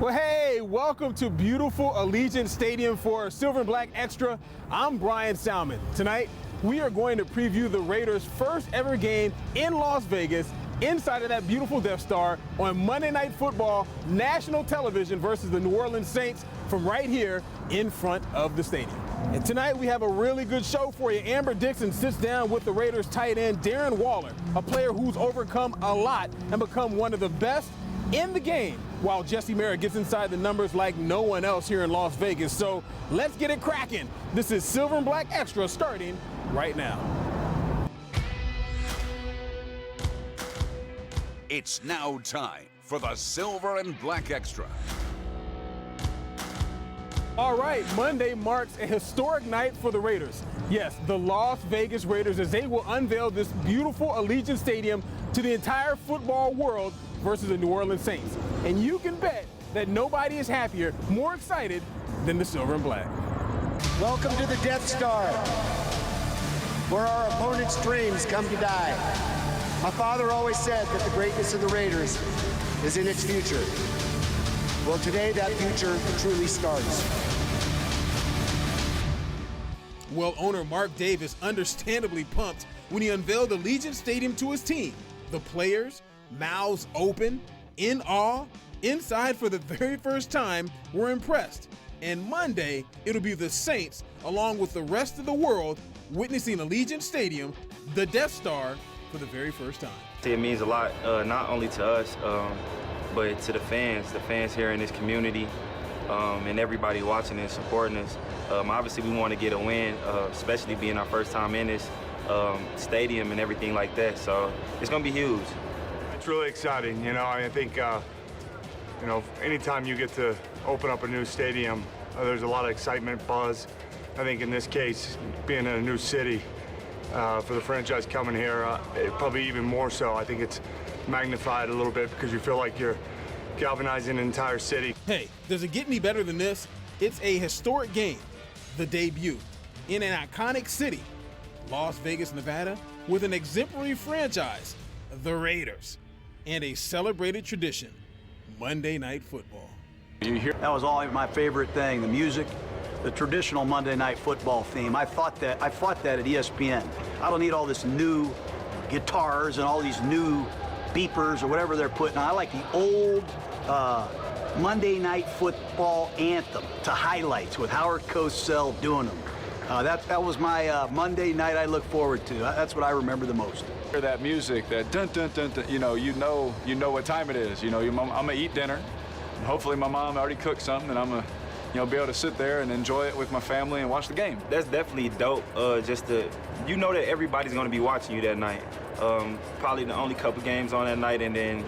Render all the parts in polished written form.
Well, hey, welcome to beautiful Allegiant Stadium for Silver and Black Extra. I'm Bryan Salmond. Tonight, we are going to preview the Raiders' first ever game in Las Vegas, inside of that beautiful Death Star, on Monday Night Football, national television versus the New Orleans Saints from right here in front of the stadium. And tonight we have a really good show for you. Amber Dixon sits down with the Raiders tight end Darren Waller, a player who's overcome a lot and become one of the best in the game, while Jesse Merritt gets inside the numbers like no one else here in Las Vegas. So let's get it cracking. This is Silver and Black Extra starting right now. It's now time for the Silver and Black Extra. All right, Monday marks a historic night for the Raiders. Yes, the Las Vegas Raiders, as they will unveil this beautiful Allegiant Stadium to the entire football world versus the New Orleans Saints. And you can bet that nobody is happier, more excited than the Silver and Black. Welcome to the Death Star, where our opponent's dreams come to die. My father always said that the greatness of the Raiders is in its future. Well, today that future truly starts. Well, owner Mark Davis understandably pumped when he unveiled Allegiant Stadium to his team. The players, mouths open, in awe, inside for the very first time, were impressed. And Monday, it'll be the Saints, along with the rest of the world, witnessing Allegiant Stadium, the Death Star, for the very first time. It means a lot, not only to us, but to the fans here in this community, and everybody watching and supporting us. Obviously, we want to get a win, especially being our first time in this stadium and everything like that. So it's going to be huge. It's really exciting. I think, anytime you get to open up a new stadium, there's a lot of excitement, buzz. I think in this case, being in a new city, for the franchise coming here, probably even more so. I think it's magnified a little bit because you feel like you're galvanizing an entire city. Hey, does it get any better than this? It's a historic game, the debut, in an iconic city, Las Vegas, Nevada, with an exemplary franchise, the Raiders, and a celebrated tradition, Monday Night Football. That was all my favorite thing, the music, the traditional Monday Night Football theme. I fought that at ESPN. I don't need all this new guitars and all these new beepers or whatever they're putting on. I like the old Monday Night Football anthem to highlights with Howard Cosell doing them. That was my Monday night I look forward to. That's what I remember the most. That music, that dun dun dun dun, you know what time it is. I'm gonna eat dinner, and hopefully my mom already cooked something, and I'm gonna be able to sit there and enjoy it with my family and watch the game. That's definitely dope. That everybody's going to be watching you that night. Probably the only couple games on that night, and then,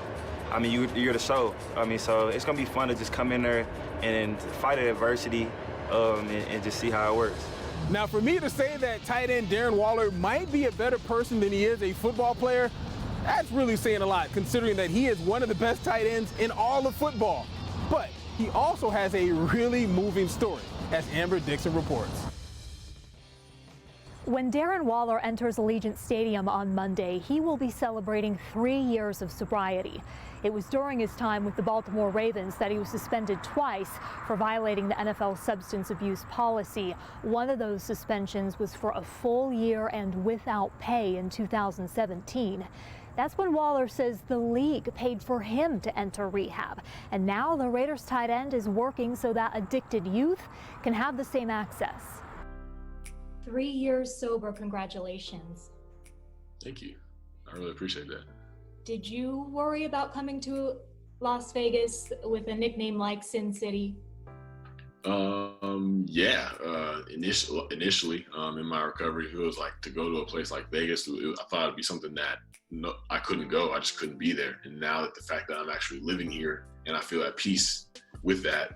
you're the show. So it's going to be fun to just come in there and fight adversity and just see how it works. Now, for me to say that tight end Darren Waller might be a better person than he is a football player, that's really saying a lot, considering that he is one of the best tight ends in all of football. But he also has a really moving story, as Amber Dixon reports. When Darren Waller enters Allegiant Stadium on Monday, he will be celebrating 3 years of sobriety. It was during his time with the Baltimore Ravens that he was suspended twice for violating the NFL substance abuse policy. One of those suspensions was for a full year and without pay in 2017. That's when Waller says the league paid for him to enter rehab. And now the Raiders tight end is working so that addicted youth can have the same access. 3 years sober, congratulations. Thank you. I really appreciate that. Did you worry about coming to Las Vegas with a nickname like Sin City? Initially, in my recovery, it was like to go to a place like Vegas. I thought it'd be something that I couldn't go. I just couldn't be there. And now that the fact that I'm actually living here and I feel at peace with that,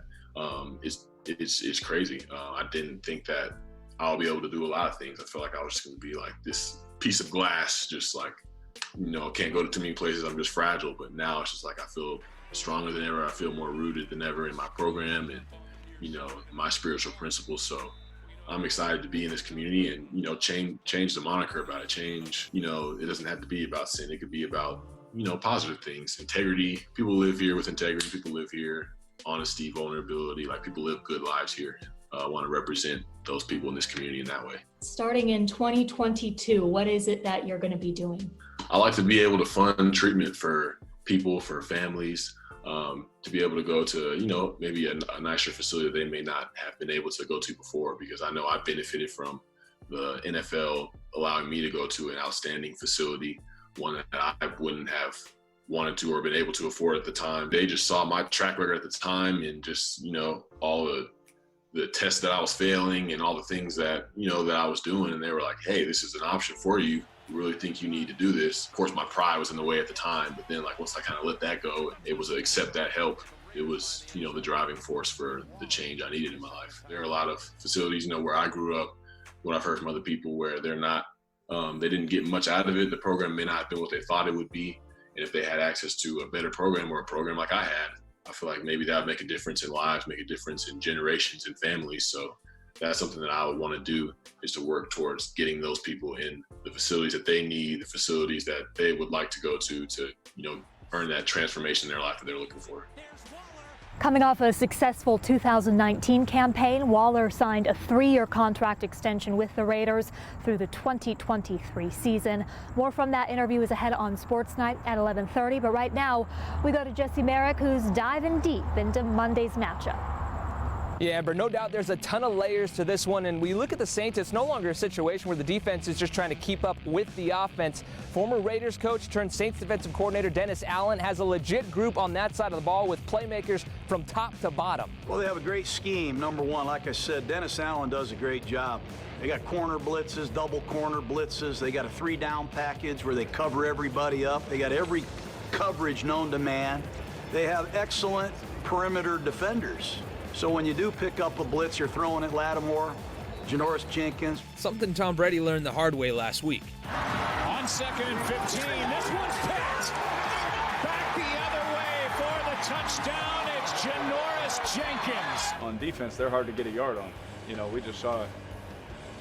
it's crazy. I didn't think that I'll be able to do a lot of things. I felt like I was just going to be like this piece of glass, just like, can't go to too many places. I'm just fragile. But now it's just like I feel stronger than ever. I feel more rooted than ever in my program and, my spiritual principles. So I'm excited to be in this community and, change the moniker about it. Change, it doesn't have to be about sin. It could be about, positive things, integrity. People live here with integrity. People live here honesty, vulnerability. Like, people live good lives here. I want to represent those people in this community in that way. Starting in 2022, what is it that you're going to be doing? I like to be able to fund treatment for people, for families, to be able to go to, you know, maybe a nicer facility they may not have been able to go to before, because I know I benefited from the NFL allowing me to go to an outstanding facility, one that I wouldn't have wanted to or been able to afford at the time. They just saw my track record at the time and just, you know, all the tests that I was failing and all the things that, you know, that I was doing. And they were like, hey, this is an option for you. We really think you need to do this. Of course, my pride was in the way at the time, but then, like, once I kind of let that go, it was to accept that help. It was, you know, the driving force for the change I needed in my life. There are a lot of facilities, you know, where I grew up, what I've heard from other people, where they're not, they didn't get much out of it. The program may not have been what they thought it would be. And if they had access to a better program or a program like I had, I feel like maybe that would make a difference in lives, make a difference in generations and families. So that's something that I would want to do, is to work towards getting those people in the facilities that they need, the facilities that they would like to go to, you know, earn that transformation in their life that they're looking for. Coming off a successful 2019 campaign, Waller signed a 3-year contract extension with the Raiders through the 2023 season. More from that interview is ahead on Sports Night at 11:30. But right now, we go to Jesse Merrick, who's diving deep into Monday's matchup. Yeah, Amber, no doubt there's a ton of layers to this one, and we look at the Saints, it's no longer a situation where the defense is just trying to keep up with the offense. Former Raiders coach turned Saints defensive coordinator Dennis Allen has a legit group on that side of the ball with playmakers from top to bottom. Well, they have a great scheme, number one. Like I said, Dennis Allen does a great job. They got corner blitzes, double corner blitzes. They got a 3-down package where they cover everybody up. They got every coverage known to man. They have excellent perimeter defenders. So when you do pick up a blitz, you're throwing at Lattimore, Janoris Jenkins. Something Tom Brady learned the hard way last week. On 2nd and 15, this one's picked. Back the other way for the touchdown. It's Janoris Jenkins. On defense, they're hard to get a yard on. You know, we just saw a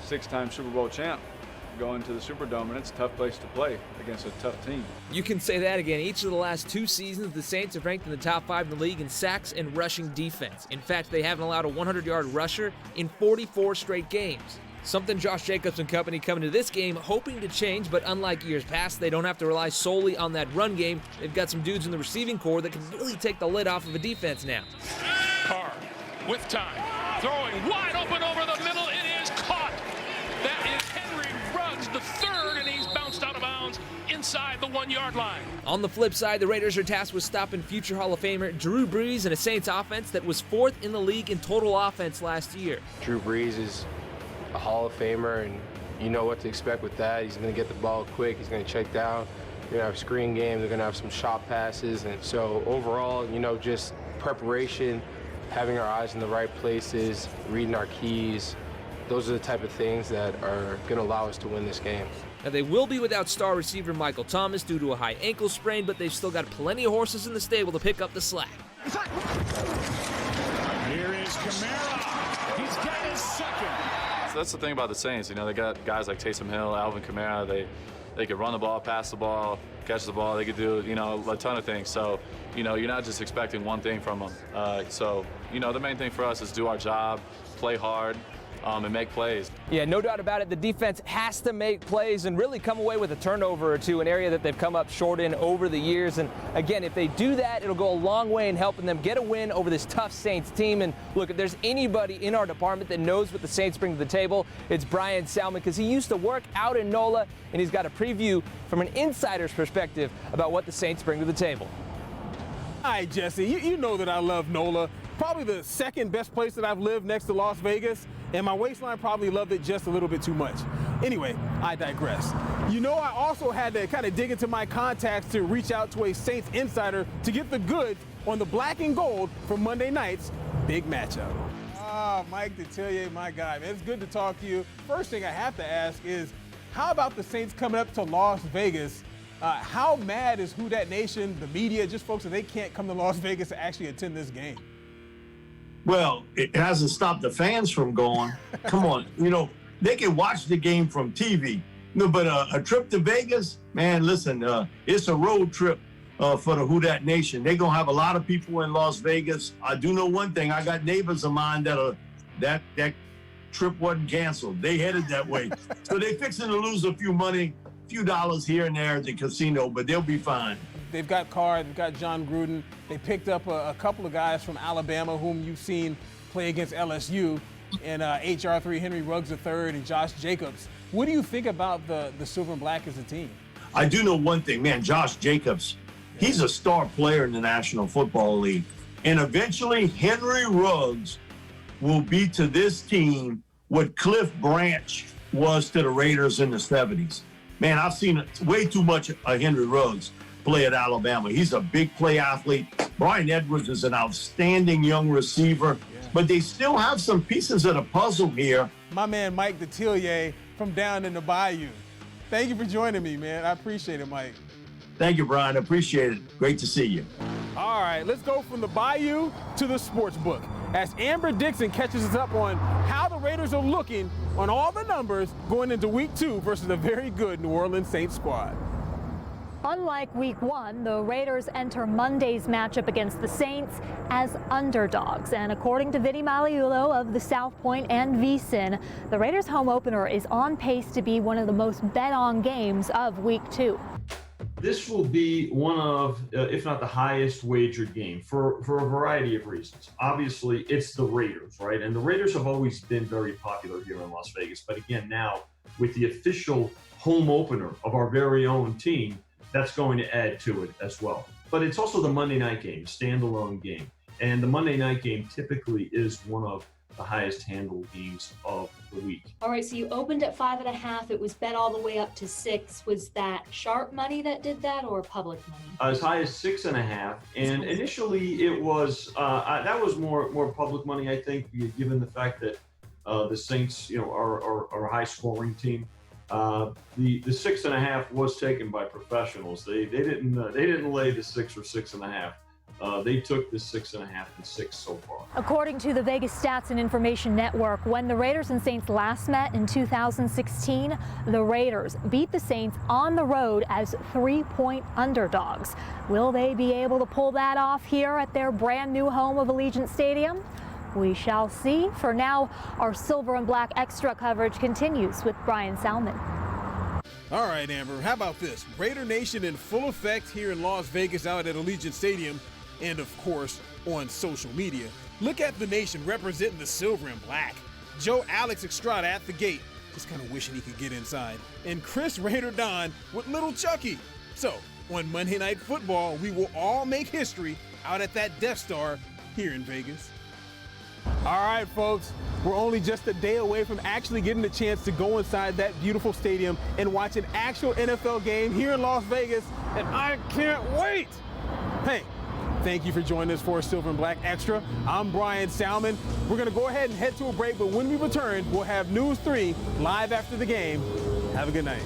6-time Super Bowl champ go into the Superdome, and it's a tough place to play against a tough team. You can say that again. Each of the last 2 seasons, the Saints have ranked in the top 5 in the league in sacks and rushing defense. In fact, they haven't allowed a 100-yard rusher in 44 straight games. Something Josh Jacobs and company coming to this game hoping to change, but unlike years past, they don't have to rely solely on that run game. They've got some dudes in the receiving corps that can really take the lid off of a defense now. Carr with time, throwing wide open over the middle. It is caught. That is Henry Ruggs, the third, and he's bounced out of bounds inside the 1-yard line. On the flip side, the Raiders are tasked with stopping future Hall of Famer Drew Brees and a Saints offense that was 4th in the league in total offense last year. Drew Brees is a Hall of Famer, and you know what to expect with that. He's going to get the ball quick. He's going to check down. They're going to have a screen game. They're going to have some shot passes. And so overall, you know, just preparation, having our eyes in the right places, reading our keys. Those are the type of things that are going to allow us to win this game. Now, they will be without star receiver Michael Thomas due to a high ankle sprain, but they've still got plenty of horses in the stable to pick up the slack. Here is Kamara. He's got his second. So that's the thing about the Saints. You know, they got guys like Taysom Hill, Alvin Kamara. They could run the ball, pass the ball, catch the ball. They could do, you know, a ton of things. So, you know, you're not just expecting one thing from them. So, you know, the main thing for us is do our job, play hard, and make plays. Yeah, no doubt about it. The defense has to make plays and really come away with a turnover or two, an area that they've come up short in over the years. And again, if they do that, it'll go a long way in helping them get a win over this tough Saints team. And look, if there's anybody in our department that knows what the Saints bring to the table, it's Bryan Salmond, because he used to work out in NOLA, and he's got a preview from an insider's perspective about what the Saints bring to the table. All right, Jesse, you know that I love NOLA. Probably the second best place that I've lived next to Las Vegas, and my waistline probably loved it just a little bit too much. Anyway, I digress. You know, I also had to kind of dig into my contacts to reach out to a Saints insider to get the goods on the black and gold for Monday night's big matchup. Mike Detelier, my guy, man, it's good to talk to you. First thing I have to ask is, how about the Saints coming up to Las Vegas? How mad is Who Dat Nation, the media, just folks that they can't come to Las Vegas to actually attend this game? Well, it hasn't stopped the fans from going. Come on, you know, they can watch the game from TV. No, but a trip to Vegas, man, listen, it's a road trip for the Who Dat Nation. They're going to have a lot of people in Las Vegas. I do know one thing. I got neighbors of mine that trip wasn't canceled. They headed that way. So they're fixing to lose a few dollars here and there at the casino, but they'll be fine. They've got Carr, they've got John Gruden. They picked up a couple of guys from Alabama whom you've seen play against LSU, and HR3 Henry Ruggs III and Josh Jacobs. What do you think about the Silver and Black as a team? I do know one thing, man. Josh Jacobs, he's a star player in the National Football League. And eventually, Henry Ruggs will be to this team what Cliff Branch was to the Raiders in the 70s. Man, I've seen way too much of Henry Ruggs play at Alabama. He's a big play athlete. Brian Edwards is an outstanding young receiver, but they still have some pieces of the puzzle here. My man Mike Detelier from down in the Bayou. Thank you for joining me, man. I appreciate it, Mike. Thank you, Brian. I appreciate it. Great to see you. All right, let's go from the Bayou to the sports book as Amber Dixon catches us up on how the Raiders are looking on all the numbers going into Week 2 versus a very good New Orleans Saints squad. Unlike Week 1, the Raiders enter Monday's matchup against the Saints as underdogs. And according to Vinny Magliulo of the South Point and VSiN, the Raiders' home opener is on pace to be one of the most bet-on games of Week 2. This will be one of, if not the highest wagered game for a variety of reasons. Obviously, it's the Raiders, right? And the Raiders have always been very popular here in Las Vegas. But again, now with the official home opener of our very own team, that's going to add to it as well. But it's also the Monday night game, standalone game. And the Monday night game typically is one of the highest handled games of the week. All right, so you opened at 5.5. It was bet all the way up to 6. Was that sharp money that did that or public money? As high as 6.5. And initially it was, that was more public money, I think, given the fact that the Saints, are a high scoring team. The 6.5 was taken by professionals. They didn't lay the 6 or 6.5. They took the 6.5 and 6 so far. According to the Vegas Stats and Information Network, when the Raiders and Saints last met in 2016, the Raiders beat the Saints on the road as 3-point underdogs. Will they be able to pull that off here at their brand new home of Allegiant Stadium? We shall see. For now, our Silver and Black Extra coverage continues with Bryan Salmond. All right, Amber, how about this? Raider Nation in full effect here in Las Vegas out at Allegiant Stadium and, of course, on social media. Look at the nation representing the Silver and Black. Joe Alex Estrada at the gate, just kind of wishing he could get inside. And Chris Raider Don with little Chucky. So, on Monday Night Football, we will all make history out at that Death Star here in Vegas. All right, folks, we're only just a day away from actually getting the chance to go inside that beautiful stadium and watch an actual NFL game here in Las Vegas, and I can't wait. Hey, thank you for joining us for Silver and Black Extra. I'm Bryan Salmond. We're going to go ahead and head to a break, but when we return, we'll have News 3 live after the game. Have a good night.